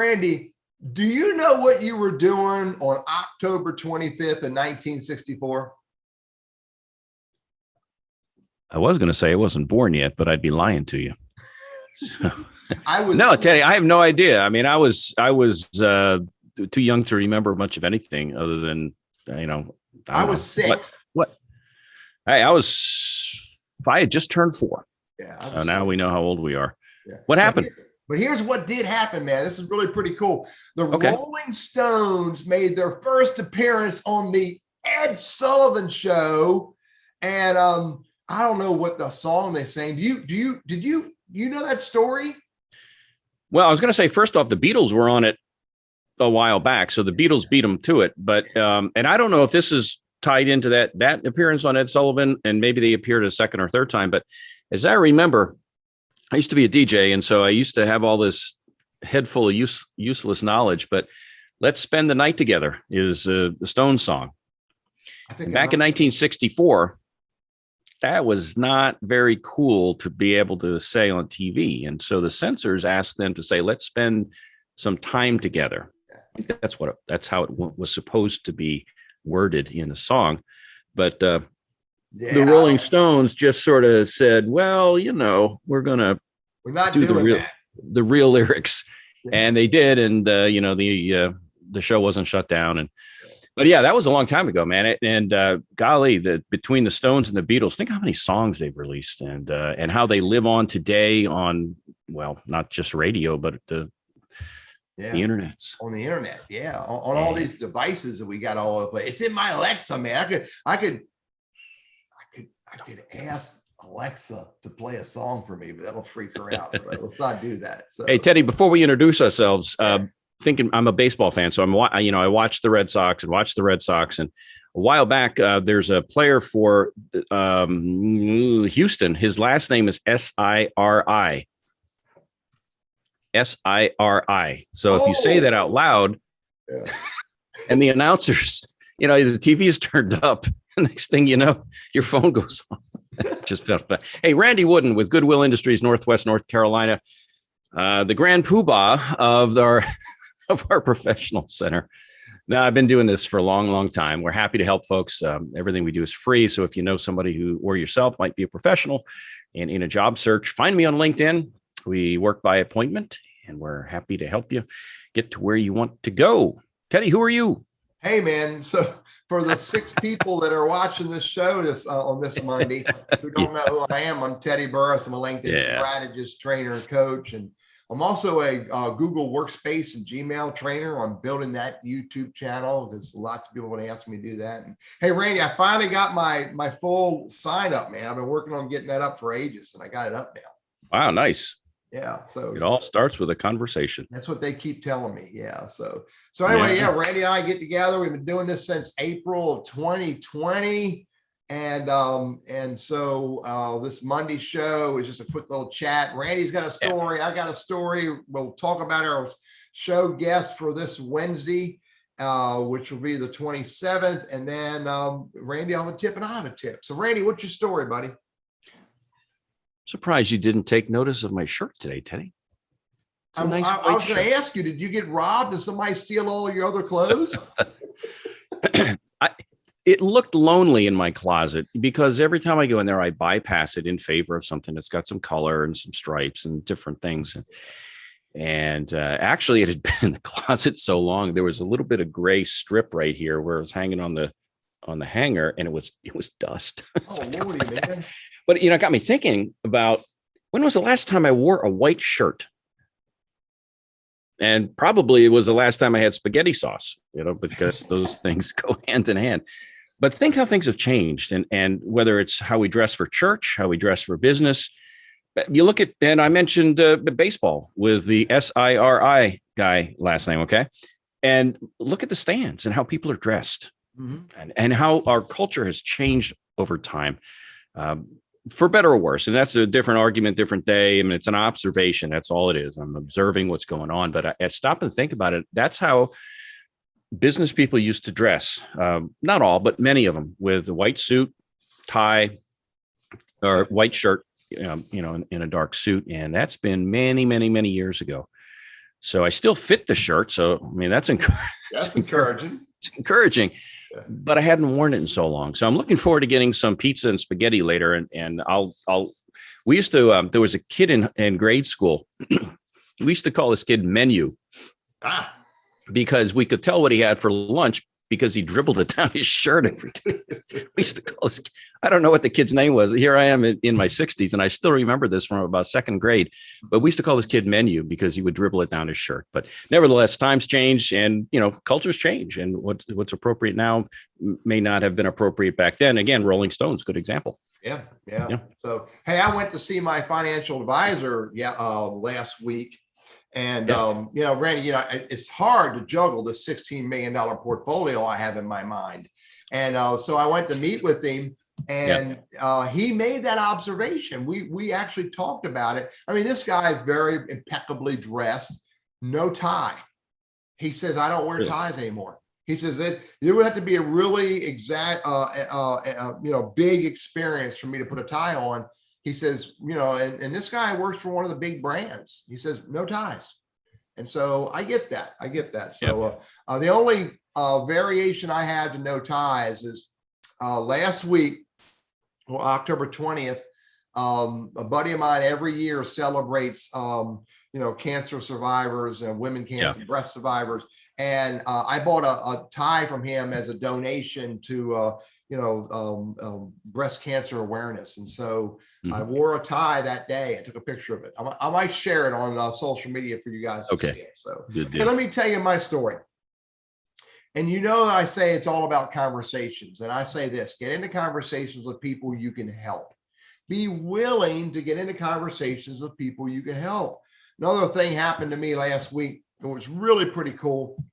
Randy, do you know what you were doing on October 25th of 1964? I was going to say I wasn't born yet, but I'd be lying to you. So. I was. No, Teddy, I have no idea. I mean, I was too young to remember much of anything other than, I was 6. What? Hey, I had just turned 4. Yeah. So now we know how old we are. Yeah. What happened? But here's what did happen, man. This is really pretty cool. The Rolling Stones made their first appearance on the Ed Sullivan Show, and I don't know what the song they sang. Did you know that story? Well, I was going to say, first off, the Beatles were on it a while back, so the Beatles beat them to it. But and I don't know if this is tied into that appearance on Ed Sullivan, and maybe they appeared a second or third time. But as I remember, I used to be a DJ, and so I used to have all this head full of useless knowledge. But "Let's Spend the Night Together" is the Stones song. I think back in 1964, that was not very cool to be able to say on TV, and so the censors asked them to say, "Let's spend some time together." I think that's how it was supposed to be worded in the song, but the Rolling Stones just sort of said, "Well, we're not doing the real lyrics," and they did, and the show wasn't shut down, but yeah, that was a long time ago, man. And golly, between the Stones and the Beatles, think how many songs they've released, and how they live on today on, well, not just radio, but the internets. On the internet, on all these devices that we got all over the place. It's in my Alexa, man. I could ask Alexa to play a song for me, but that'll freak her out. So let's not do that. So. Hey, Teddy, before we introduce ourselves, thinking I'm a baseball fan, so I watch the Red Sox and a while back, there's a player for Houston. His last name is Siri. Siri. So if you say that out loud, and the announcers, the TV is turned up, the next thing you know, your phone goes off. Just felt bad. Hey, Randy Wooden with Goodwill Industries, Northwest North Carolina, the grand poobah of our professional center. Now, I've been doing this for a long, long time. We're happy to help folks. Everything we do is free. So if you know somebody who or yourself might be a professional and in a job search, find me on LinkedIn. We work by appointment, and we're happy to help you get to where you want to go. Teddy, who are you? Hey, man. So for the 6 people that are watching this show on this Monday who don't know who I am, I'm Teddy Burriss. I'm a LinkedIn strategist, trainer, and coach. And I'm also a Google Workspace and Gmail trainer. I'm building that YouTube channel because lots of people want to ask me to do that. And hey, Randy, I finally got my full sign up, man. I've been working on getting that up for ages, and I got it up now. Wow, nice. Yeah. So it all starts with a conversation. That's what they keep telling me. Yeah. So anyway, Randy and I get together. We've been doing this since April of 2020. And so this Monday show is just a quick little chat. Randy's got a story. I got a story. We'll talk about our show guest for this Wednesday, which will be the 27th. And then Randy, I'll have a tip and I have a tip. So Randy, what's your story, buddy? Surprised you didn't take notice of my shirt today, Teddy. I was going to ask you, did you get robbed? Did somebody steal all your other clothes? It looked lonely in my closet because every time I go in there, I bypass it in favor of something that's got some color and some stripes and different things. And actually, it had been in the closet so long, there was a little bit of gray strip right here where it was hanging on the hanger, and it was dust. Oh, Lordy, man. But, it got me thinking about when was the last time I wore a white shirt? And probably it was the last time I had spaghetti sauce, because those things go hand in hand. But think how things have changed and whether it's how we dress for church, how we dress for business. You look at, and I mentioned baseball with the Siri guy last name, okay? And look at the stands and how people are dressed and how our culture has changed over time. For better or worse. And that's a different argument, different day. I mean, it's an observation. That's all it is. I'm observing what's going on. But I stop and think about it. That's how business people used to dress. Not all, but many of them, with a white suit, tie, or white shirt, in a dark suit. And that's been many, many, many years ago. So I still fit the shirt. So, I mean, that's encouraging. It's encouraging, but I hadn't worn it in so long. So I'm looking forward to getting some pizza and spaghetti later. And we used to, there was a kid in grade school. We used to call this kid Menu because we could tell what he had for lunch because he dribbled it down his shirt every day. We used to call this, I don't know what the kid's name was. Here I am in my 60s, and I still remember this from about second grade. But we used to call this kid Menu because he would dribble it down his shirt. But nevertheless, times change, and cultures change, and what's appropriate now may not have been appropriate back then. Again, Rolling Stones, good example. Yeah. So, hey, I went to see my financial advisor last week. And, Randy, it's hard to juggle the $16 million portfolio I have in my mind. And so I went to meet with him, and he made that observation. We actually talked about it. I mean, this guy is very impeccably dressed, no tie. He says, I don't wear ties anymore. He says that it would have to be a really big experience for me to put a tie on. He says, and this guy works for one of the big brands. He says, no ties. And so I get that. So the only variation I have to no ties is last week, October 20th, a buddy of mine every year celebrates, cancer survivors and women cancer, breast survivors. And I bought a tie from him as a donation to, breast cancer awareness. And so I wore a tie that day. I took a picture of it. I might share it on social media for you guys to see it. So hey, let me tell you my story. And I say it's all about conversations. And I say this, get into conversations with people you can help. Be willing to get into conversations with people you can help. Another thing happened to me last week. It was really pretty cool.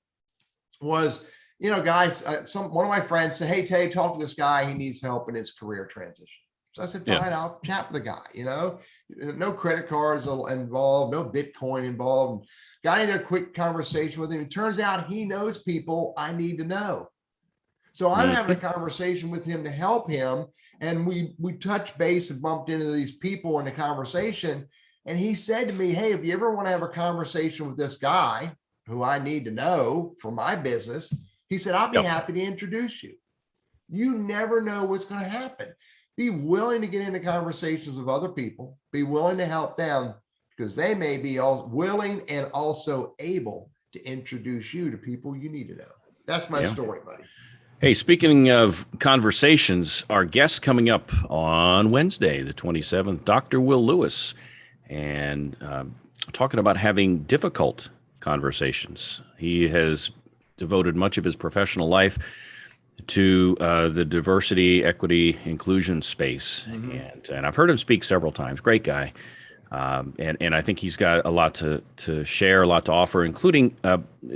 Was guys, one of my friends said, hey, Tay, talk to this guy. He needs help in his career transition. So I said, fine, I'll chat with the guy, no credit cards involved, no Bitcoin involved. Got into a quick conversation with him. It turns out he knows people I need to know. So I'm having a conversation with him to help him. And we touched base and bumped into these people in the conversation. And he said to me, hey, if you ever want to have a conversation with this guy who I need to know for my business, he said, I'll be happy to introduce you. You never know what's going to happen. Be willing to get into conversations with other people. Be willing to help them because they may be willing and also able to introduce you to people you need to know. That's my story, buddy. Hey, speaking of conversations, our guest coming up on Wednesday, the 27th, Dr. Will Lewis, and talking about having difficult conversations. He has devoted much of his professional life to the diversity, equity, inclusion space. And I've heard him speak several times. Great guy. And I think he's got a lot to share, a lot to offer, including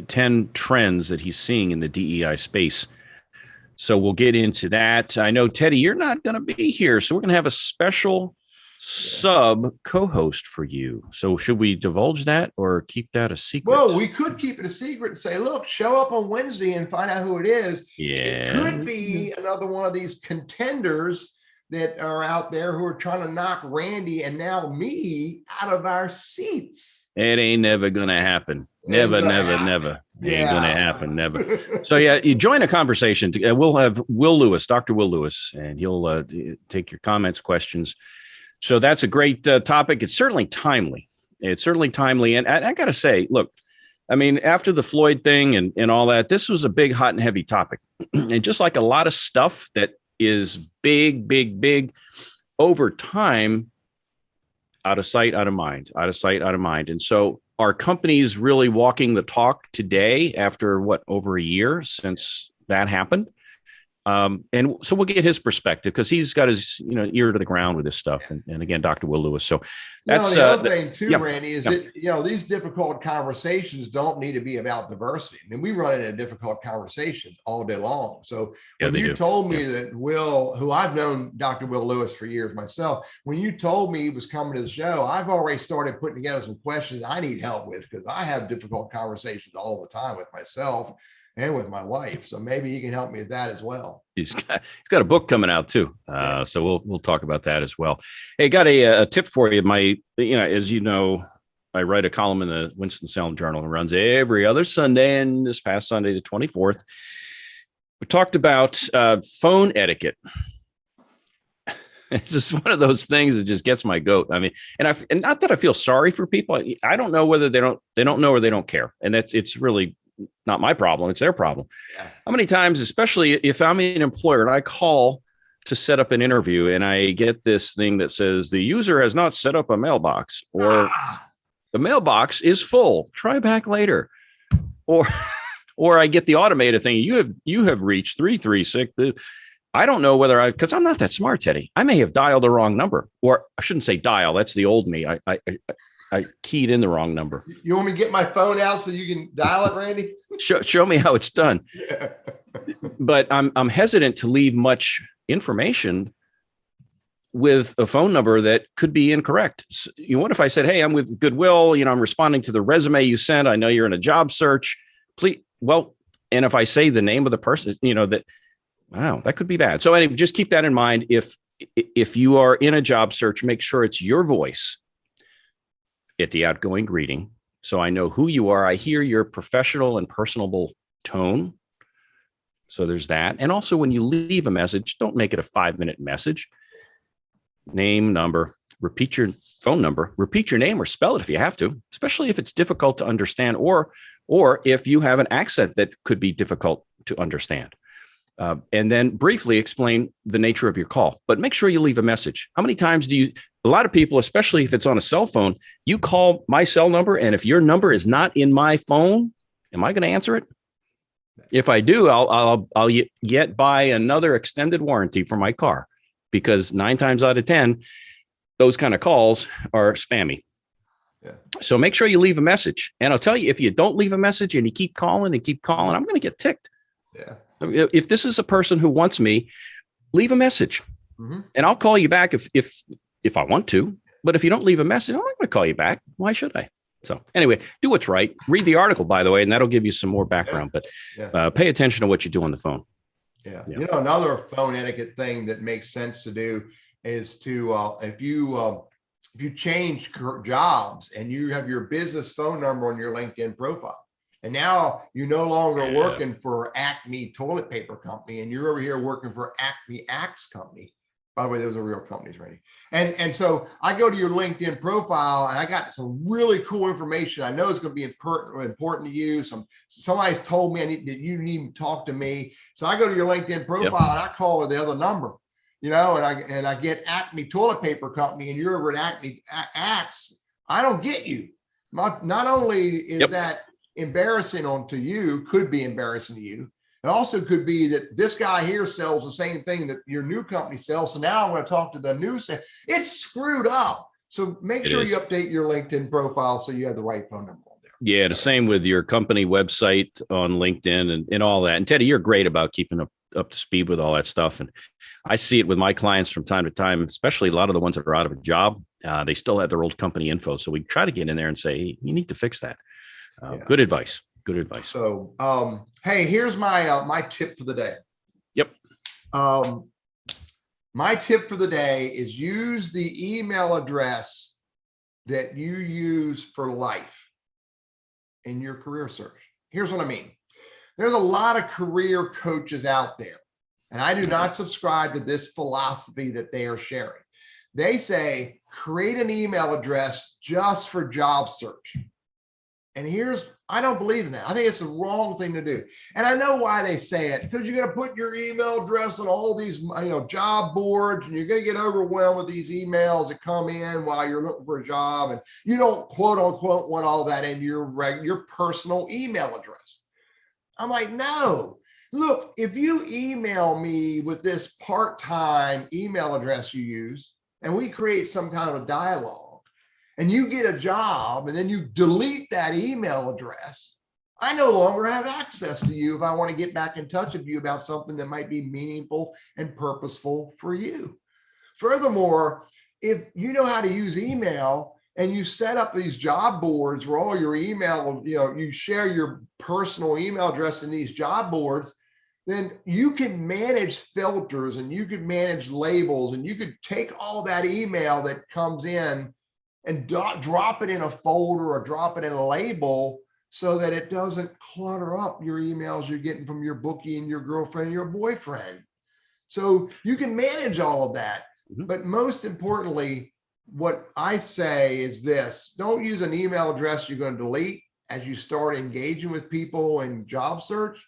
10 trends that he's seeing in the DEI space. So we'll get into that. I know, Teddy, you're not going to be here, so we're going to have a special sub co-host for you. So should we divulge that or keep that a secret? Well, we could keep it a secret and say, look, show up on Wednesday and find out who it is. It could be another one of these contenders that are out there who are trying to knock Randy and now me out of our seats. It ain't never going to happen. Never. Ain't going to happen. Never. So you join a conversation. We'll have Will Lewis, Dr. Will Lewis, and he'll take your comments, questions. So that's a great topic. It's certainly timely. And I got to say, look, I mean, after the Floyd thing and all that, this was a big, hot and heavy topic. And just like a lot of stuff that is big over time, out of sight, out of mind, And so are companies really walking the talk today after over a year since that happened? And so we'll get his perspective because he's got his ear to the ground with this stuff. And again, Dr. Will Lewis. So that's the other thing too, Randy, is that these difficult conversations don't need to be about diversity. I mean, we run into difficult conversations all day long. So when you told me that Will, who I've known Dr. Will Lewis for years myself, when you told me he was coming to the show, I've already started putting together some questions I need help with because I have difficult conversations all the time with myself and with my wife. So maybe he can help me with that as well. He's got a book coming out too. So we'll talk about that as well. Hey, got a tip for you. As you know, I write a column in the Winston-Salem Journal and runs every other Sunday. And this past Sunday, the 24th, we talked about phone etiquette. It's just one of those things that just gets my goat. I mean, and not that I feel sorry for people. I don't know whether they don't know or they don't care. And it's really not my problem. It's their problem. Yeah. How many times, especially if I'm an employer and I call to set up an interview and I get this thing that says the user has not set up a mailbox, or the mailbox is full, try back later. Or I get the automated thing. You have reached 336. I don't know whether because I'm not that smart, Teddy. I may have dialed the wrong number, or I shouldn't say dial. That's the old me. I keyed in the wrong number. You want me to get my phone out so you can dial it, Randy? Show me how it's done. Yeah. But I'm hesitant to leave much information with a phone number that could be incorrect. So, what if I said, "Hey, I'm with Goodwill. I'm responding to the resume you sent. I know you're in a job search. Please." Well, and if I say the name of the person, that. Wow, that could be bad. So anyway, just keep that in mind. If you are in a job search, make sure it's your voice at the outgoing greeting, so I know who you are. I hear your professional and personable tone. So there's that. And also, when you leave a message, don't make it a 5-minute message. Name, number, repeat your phone number, repeat your name or spell it if you have to, especially if it's difficult to understand, or if you have an accent that could be difficult to understand. And then briefly explain the nature of your call, but make sure you leave a message. How many times a lot of people, especially if it's on a cell phone, you call my cell number, and if your number is not in my phone, am I going to answer it? If I do, I'll yet buy another extended warranty for my car, because 9 times out of 10, those kind of calls are spammy. Yeah. So make sure you leave a message. And I'll tell you, if you don't leave a message and you keep calling, I'm going to get ticked. Yeah. If this is a person who wants me, leave a message, and I'll call you back if I want to. But if you don't leave a message, I'm not going to call you back. Why should I? So anyway, do what's right. Read the article, by the way, and that'll give you some more background. But pay attention to what you do on the phone. Yeah. Another phone etiquette thing that makes sense to do is to if you change jobs and you have your business phone number on your LinkedIn profile. And now you're no longer working for Acme Toilet Paper Company, and you're over here working for Acme Axe Company. By the way, those are real companies, Randy. And so I go to your LinkedIn profile, and I got some really cool information. I know it's going to be important to you. Somebody's told me that you need to talk to me. So I go to your LinkedIn profile, and I call the other number, and I get Acme Toilet Paper Company, and you're over at Acme Axe. I don't get you. Not only is that embarrassing to you, could be embarrassing to you. It also could be that this guy here sells the same thing that your new company sells. So now I'm going to talk to the new sale. It's screwed up. So make sure you update your LinkedIn profile so you have the right phone number on there. Yeah, the same with your company website on LinkedIn and all that. And Teddy, you're great about keeping up to speed with all that stuff. And I see it with my clients from time to time, especially a lot of the ones that are out of a job. They still have their old company info. So we try to get in there and say, hey, you need to fix that. Good advice. Good advice. So, hey, here's my tip for the day. Yep. My tip for the day is use the email address that you use for life in your career search. Here's what I mean. There's a lot of career coaches out there, and I do not subscribe to this philosophy that they are sharing. They say, create an email address just for job search. And I don't believe in that. I think it's the wrong thing to do. And I know why they say it, because you're going to put your email address on all these, job boards, and you're going to get overwhelmed with these emails that come in while you're looking for a job. And you don't quote unquote want all that in your personal email address. I'm like, no, look, if you email me with this part-time email address you use, and we create some kind of a dialogue, and you get a job, and then you delete that email address, I no longer have access to you if I want to get back in touch with you about something that might be meaningful and purposeful for you. Furthermore, if you know how to use email and you set up these job boards where all your email, you share your personal email address in these job boards, then you can manage filters and you could manage labels, and you could take all that email that comes in and drop it in a folder or drop it in a label so that it doesn't clutter up your emails you're getting from your bookie and your girlfriend and your boyfriend. So you can manage all of that. But most importantly, what I say is this: don't use an email address you're going to delete as you start engaging with people in job search,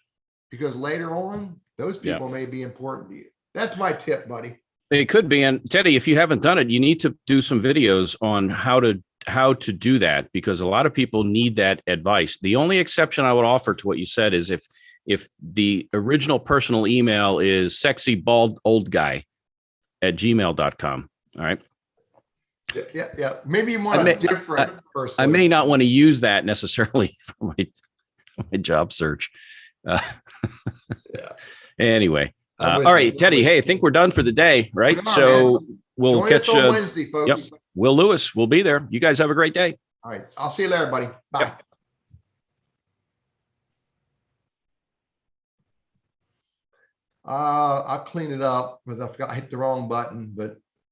because later on, those people may be important to you. That's my tip, buddy. It could be. And Teddy, if you haven't done it, you need to do some videos on how to do that, because a lot of people need that advice. The only exception I would offer to what you said is if the original personal email is sexybaldoldguy@gmail.com. All right. Yeah. Maybe you want a different person. I may not want to use that necessarily for my job search. Anyway. All right, Teddy. Hey, I think we're done for the day, right? So we'll catch you on Wednesday, folks. Yep. Will Lewis will be there. You guys have a great day. All right. I'll see you later, buddy. Bye. Yep. I'll clean it up because I hit the wrong button, but